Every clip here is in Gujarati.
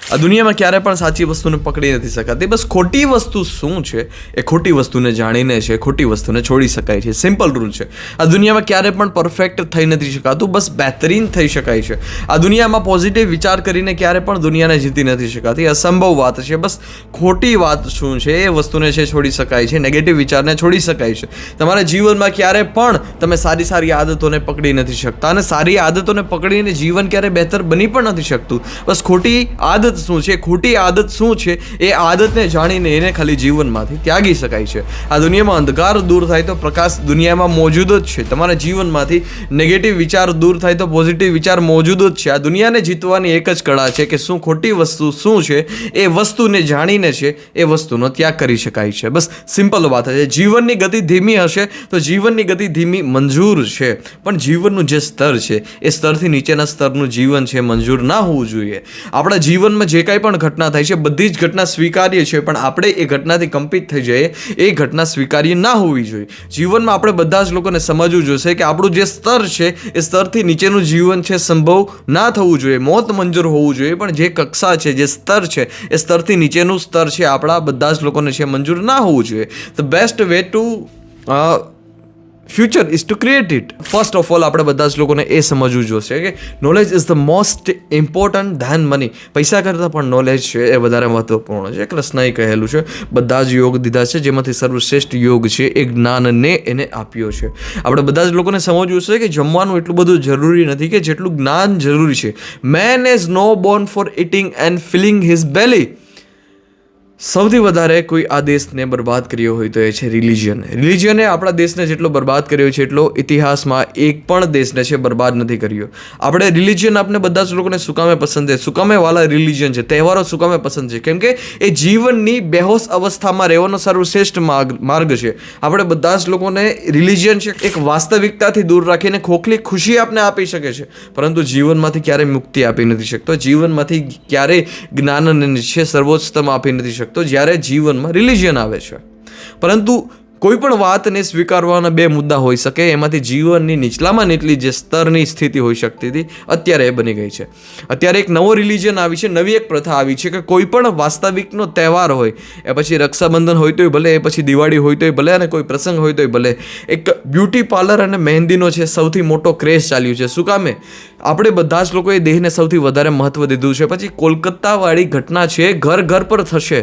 આ દુનિયામાં ક્યારે પણ સાચી વસ્તુને પકડી નથી શકાતી. બસ ખોટી વસ્તુ શું છે એ ખોટી વસ્તુને જાણીને છે, ખોટી વસ્તુને છોડી શકાય છે. સિમ્પલ રૂલ છે. આ દુનિયામાં ક્યારે પણ પરફેક્ટ થઈ નથી શકાતું, બસ બહેતરીન થઈ શકાય છે. આ દુનિયામાં પોઝિટિવ વિચાર કરીને ક્યારે પણ દુનિયાને જીતી નથી શકાતી. અસંભવ વાત છે. બસ ખોટી વાત શું છે એ વસ્તુને છે છોડી શકાય છે, નેગેટિવ વિચારને છોડી શકાય છે. તમારા જીવનમાં ક્યારે પણ તમે સારી આદતોને પકડી નથી શકતા, અને સારી આદતોને પકડીને જીવન ક્યારે બહેતર બની પણ નથી શકતું. બસ ખોટી આદત શું છે, ખોટી આદત શું છે એ આદતને જાણીને એને ખાલી જીવનમાંથી ત્યાગી શકાય છે. આ દુનિયામાં અંધકાર દૂર થાય તો પ્રકાશ દુનિયામાં મોજૂદ જ છે. તમારા જીવનમાંથી નેગેટિવ વિચાર દૂર થાય તો પોઝિટિવ વિચાર મોજૂદ જ છે. આ દુનિયાને જીતવાની એક જ કળા છે કે શું ખોટી વસ્તુ શું છે એ વસ્તુને જાણીને છે એ વસ્તુનો ત્યાગ કરી શકાય છે. બસ સિમ્પલ વાત છે. જીવનની ગતિ ધીમી હશે તો જીવનની ગતિ ધીમી મંજૂર છે, પણ જીવનનું જે સ્તર છે એ સ્તરથી નીચેના સ્તરનું જીવન છે મંજૂર ના હોવું જોઈએ. આપણા જીવનમાં જે કાંઈ પણ ઘટના થાય છે બધી જ ઘટના સ્વીકાર્ય છે, પણ આપણે એ ઘટનાથી કંપિત થઈ જઈએ એ ઘટના સ્વીકાર્ય ના હોવી જોઈએ. જીવનમાં આપણે બધા જ લોકોને સમજવું જોઈશે કે આપણું જે સ્તર છે એ સ્તરથી નીચેનું જીવન છે સંભવ ના થવું જોઈએ, મોત મંજૂર હોવું જોઈએ, પણ જે કક્ષા છે, જે સ્તર છે એ સ્તરથી નીચેનું સ્તર છે આપણા બધા જ લોકોને છે મંજૂર ના હોવું જોઈએ. The best way to future is to create it. First of all આપણે બધા જ લોકોને એ સમજવું જોશે કે knowledge is the most important than money. પૈસા કરતાં પણ નોલેજ છે એ વધારે મહત્વપૂર્ણ છે. કૃષ્ણએ કહેલું છે બધા જ યોગ દીધા છે, જેમાંથી સર્વશ્રેષ્ઠ યોગ છે એ જ્ઞાનને એને આપ્યો છે. આપણે બધા જ લોકોને સમજવું છે કે જમવાનું એટલું બધું જરૂરી નથી કે જેટલું જ્ઞાન જરૂરી છે. Man is no born for eating and filling his belly. સૌથી વધારે કોઈ આ દેશને બરબાદ કર્યો હોય તો એ છે રિલિજન. રિલિજને આપણા દેશને જેટલો બરબાદ કર્યો છે એટલો ઇતિહાસમાં એક પણ દેશને છે બરબાદ નથી કર્યો. આપણે રિલિજન આપણે બધા જ લોકોને સુકામે પસંદ છે. સુકામે વાળા રિલિજન છે. તહેવારો સુકામે પસંદ છે કેમ કે એ જીવનની બેહોશ અવસ્થામાં રહેવાનો સર્વશ્રેષ્ઠ માર્ગ છે. આપણે બધા જ લોકોને રિલિજન છે એક વાસ્તવિકતાથી દૂર રાખીને ખોખલી ખુશી આપને આપી શકે છે, પરંતુ જીવનમાંથી ક્યારેય મુક્તિ આપી નથી શકતો. જીવનમાંથી ક્યારેય જ્ઞાનને છે સર્વોચ્ચતમ આપી નથી શકતો તો જ્યારે જીવનમાં રિલિજન આવે છે. પરંતુ કોઈ પણ વાતને સ્વીકારવાના બે મુદ્દા હોઈ શકે. એમાંથી જીવનની નીચલામાં નીચલી જે સ્તરની સ્થિતિ હોઈ શકતી હતી અત્યારે એ બની ગઈ છે. અત્યારે એક નવો રિલિજન આવી છે, નવી એક પ્રથા આવી છે કે કોઈ પણ વાસ્તવિકનો તહેવાર હોય, એ પછી રક્ષાબંધન હોય તોય ભલે, એ પછી દિવાળી હોય તોય ભલે, અને કોઈ પ્રસંગ હોય તોય ભલે, એક બ્યુટી પાર્લર અને મહેંદીનો છે સૌથી મોટો ક્રેઝ ચાલ્યું છે. શું કામે? આપણે બધા જ લોકોએ દેહને સૌથી વધારે મહત્વ દીધું છે. પછી કોલકાતાવાળી ઘટના છે ઘર ઘર પર થશે,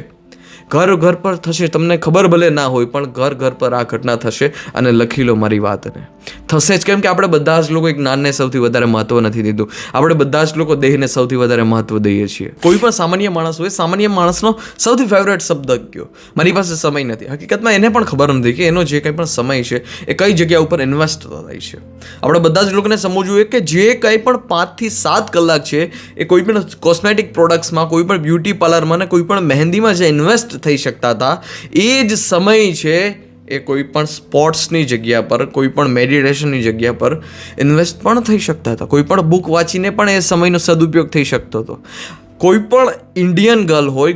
ઘર ઘર પર થશે. તમને ખબર ભલે ના હોય પણ ઘર ઘર પર આ ઘટના થશે, અને લખી લો મારી વાતને. થશે જ કેમ કે આપણે બધા જ લોકો જ્ઞાનને સૌથી વધારે મહત્વ નથી દીધું. આપણે બધા જ લોકો દેહને સૌથી વધારે મહત્વ દઈએ છીએ. કોઈ પણ સામાન્ય માણસ હોય, સામાન્ય માણસનો સૌથી ફેવરેટ શબ્દ કયો? મારી પાસે સમય નથી. હકીકતમાં એને પણ ખબર નથી કે એનો જે કંઈ પણ સમય છે એ કઈ જગ્યા ઉપર ઇન્વેસ્ટ થાય છે. આપણે બધા જ લોકોને સમજવું જોઈએ કે જે કંઈ પણ 5 થી 7 કલાક છે એ કોઈ પણ કોસ્મેટિક પ્રોડક્ટ્સમાં, કોઈ પણ બ્યુટી પાર્લરમાં અને કોઈ પણ મહેંદીમાં જે ઇન્વેસ્ટ થઈ શકતા હતા એ જ સમય છે એ કોઈ પણ સ્પોર્ટ્સની જગ્યા પર, કોઈ પણ મેડિટેશનની જગ્યા પર ઇન્વેસ્ટ પણ થઈ શકતા હતા. કોઈ પણ બુક વાંચીને પણ એ સમયનો સદુપયોગ થઈ શકતો હતો. કોઈ પણ ઇન્ડિયન ગર્લ હોય,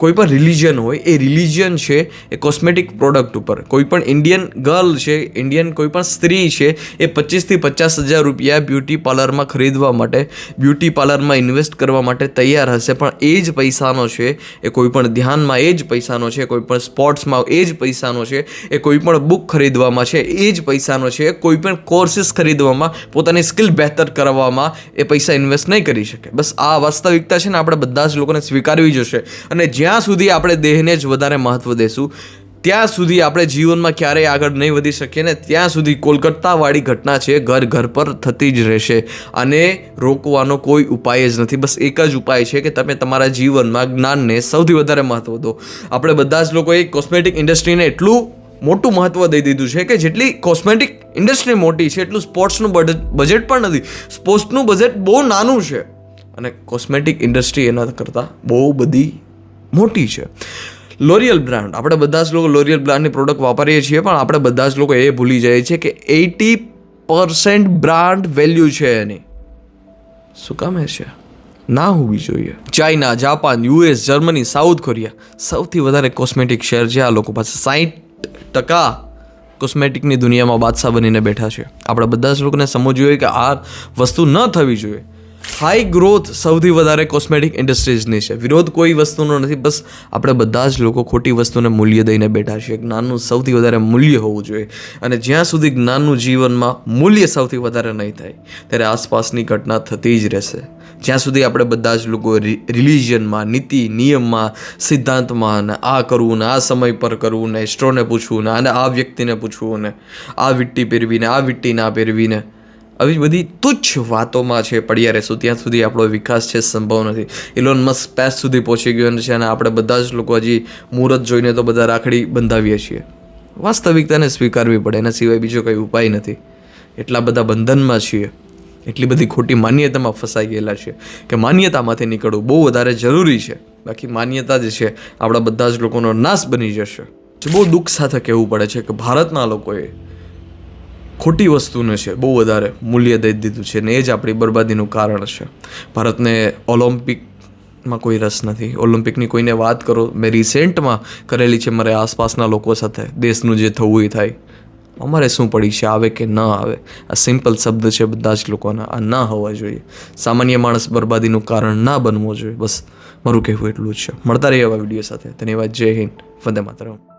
કોઈ પણ રિલિજન હોય, એ રિલિજન છે એ કોસ્મેટિક પ્રોડક્ટ ઉપર. કોઈ પણ ઇન્ડિયન ગર્લ છે, ઇન્ડિયન કોઈ પણ સ્ત્રી છે એ 25 થી 50,000 રૂપિયા બ્યુટી પાર્લરમાં ખરીદવા માટે, બ્યુટી પાર્લરમાં ઇન્વેસ્ટ કરવા માટે તૈયાર હશે. પણ એ જ પૈસાનો છે એ કોઈ પણ ધ્યાનમાં, એ જ પૈસાનો છે કોઈ પણ સ્પોર્ટ્સમાં, એ જ પૈસાનો છે એ કોઈ પણ બુક ખરીદવામાં છે, એ જ પૈસાનો છે કોઈ પણ કોર્સિસ ખરીદવામાં, પોતાની સ્કિલ બહેતર કરવામાં એ પૈસા ઇન્વેસ્ટ નહીં કરી શકે. બસ આ વાસ્તવિકતા છે ને આપણે બધા જ લોકોને સ્વીકારવી જશે. અને જ્યાં સુધી આપણે દેહને જ વધારે મહત્વ દેશું ત્યાં સુધી આપણે જીવનમાં ક્યારેય આગળ નહીં વધી શકીએ, ને ત્યાં સુધી કોલકાતાવાળી ઘટના છે ઘર ઘર પર થતી જ રહેશે. અને રોકવાનો કોઈ ઉપાય જ નથી. બસ એક જ ઉપાય છે કે તમે તમારા જીવનમાં જ્ઞાનને સૌથી વધારે મહત્વ દો. આપણે બધા જ લોકોએ કોસ્મેટિક ઇન્ડસ્ટ્રીને એટલું મોટું મહત્વ દઈ દીધું છે કે જેટલી કોસ્મેટિક ઇન્ડસ્ટ્રી મોટી છે એટલું સ્પોર્ટ્સનું બજેટ પણ નથી. સ્પોર્ટ્સનું બજેટ બહુ નાનું છે અને કોસ્મેટિક ઇન્ડસ્ટ્રી એના કરતાં બહુ બધી મોટી છે. લોરિયલ બ્રાન્ડ, આપણે બધા જ લોકો લોરિયલ બ્રાન્ડની પ્રોડક્ટ વાપરીએ છીએ, પણ આપણે બધા જ લોકો એ ભૂલી જાય છે કે 80% બ્રાન્ડ વેલ્યુ છે એની. શું કામ છે? ના હોવી જોઈએ. China, Japan, US, Germany, south Korea સૌથી વધારે કોસ્મેટિક શેર છે આ લોકો પાસે. 60% કોસ્મેટિકની દુનિયામાં બાદશાહ બનીને બેઠા છે. આપણે બધા જ લોકોને સમજવું જોઈએ કે આ વસ્તુ ન થવી જોઈએ. હાઈ ગ્રોથ સૌથી વધારે કોસ્મેટિક ઇન્ડસ્ટ્રીઝની છે. વિરોધ કોઈ વસ્તુનો નથી, બસ આપણે બધા જ લોકો ખોટી વસ્તુને મૂલ્ય દઈને બેઠા છીએ. જ્ઞાનનું સૌથી વધારે મૂલ્ય હોવું જોઈએ, અને જ્યાં સુધી જ્ઞાનનું જીવનમાં મૂલ્ય સૌથી વધારે નહીં થાય ત્યારે આસપાસની ઘટના થતી જ રહેશે. જ્યાં સુધી આપણે બધા જ લોકો રિલિજનમાં, નીતિ નિયમમાં, સિદ્ધાંતમાં ને આ કરવું ને આ સમય પર કરવું ને એસ્ટ્રોને પૂછવું ને અને આ વ્યક્તિને પૂછવું ને આ વીંટી પહેરવીને આ વીંટી ના પહેરવીને આવી બધી તુચ્છ વાતોમાં છે પડ્યા રહેશું, ત્યાં સુધી આપણો વિકાસ છે સંભવ નથી. ઇલોન મસ્ક સ્પેસ સુધી પહોંચી ગયો છે અને આપણે બધા જ લોકો હજી મુહૂર્ત જોઈને તો બધા રાખડી બંધાવીએ છીએ. વાસ્તવિકતાને સ્વીકારવી પડે, એના સિવાય બીજો કંઈ ઉપાય નથી. એટલા બધા બંધનમાં છીએ, એટલી બધી ખોટી માન્યતામાં ફસાઈ ગયેલા છે કે માન્યતામાંથી નીકળવું બહુ વધારે જરૂરી છે. બાકી માન્યતા જ છે આપણા બધા જ લોકોનો નાશ બની જશે. બહુ દુઃખ સાથે કહેવું પડે છે કે ભારતના લોકોએ ખોટી વસ્તુને છે બહુ વધારે મૂલ્ય દઈ દીધું છે ને એ જ આપણી બરબાદીનું કારણ છે. ભારતને ઓલિમ્પિકમાં કોઈ રસ નથી. ઓલિમ્પિકની કોઈને વાત કરો, મેં રિસેન્ટમાં કરેલી છે મારે આસપાસના લોકો સાથે, દેશનું જે થવું એ થાય, અમારે શું પડી છે આવે કે ન આવે. આ સિમ્પલ શબ્દ છે બધા જ લોકોના, આ ના હોવા જોઈએ. સામાન્ય માણસ બરબાદીનું કારણ ના બનવું જોઈએ. બસ મારું કહેવું એટલું જ છે. મળતા રહીએ આવા વિડીયો સાથે. ધન્યવાદ. જય હિન્દ. વંદે માતરમ.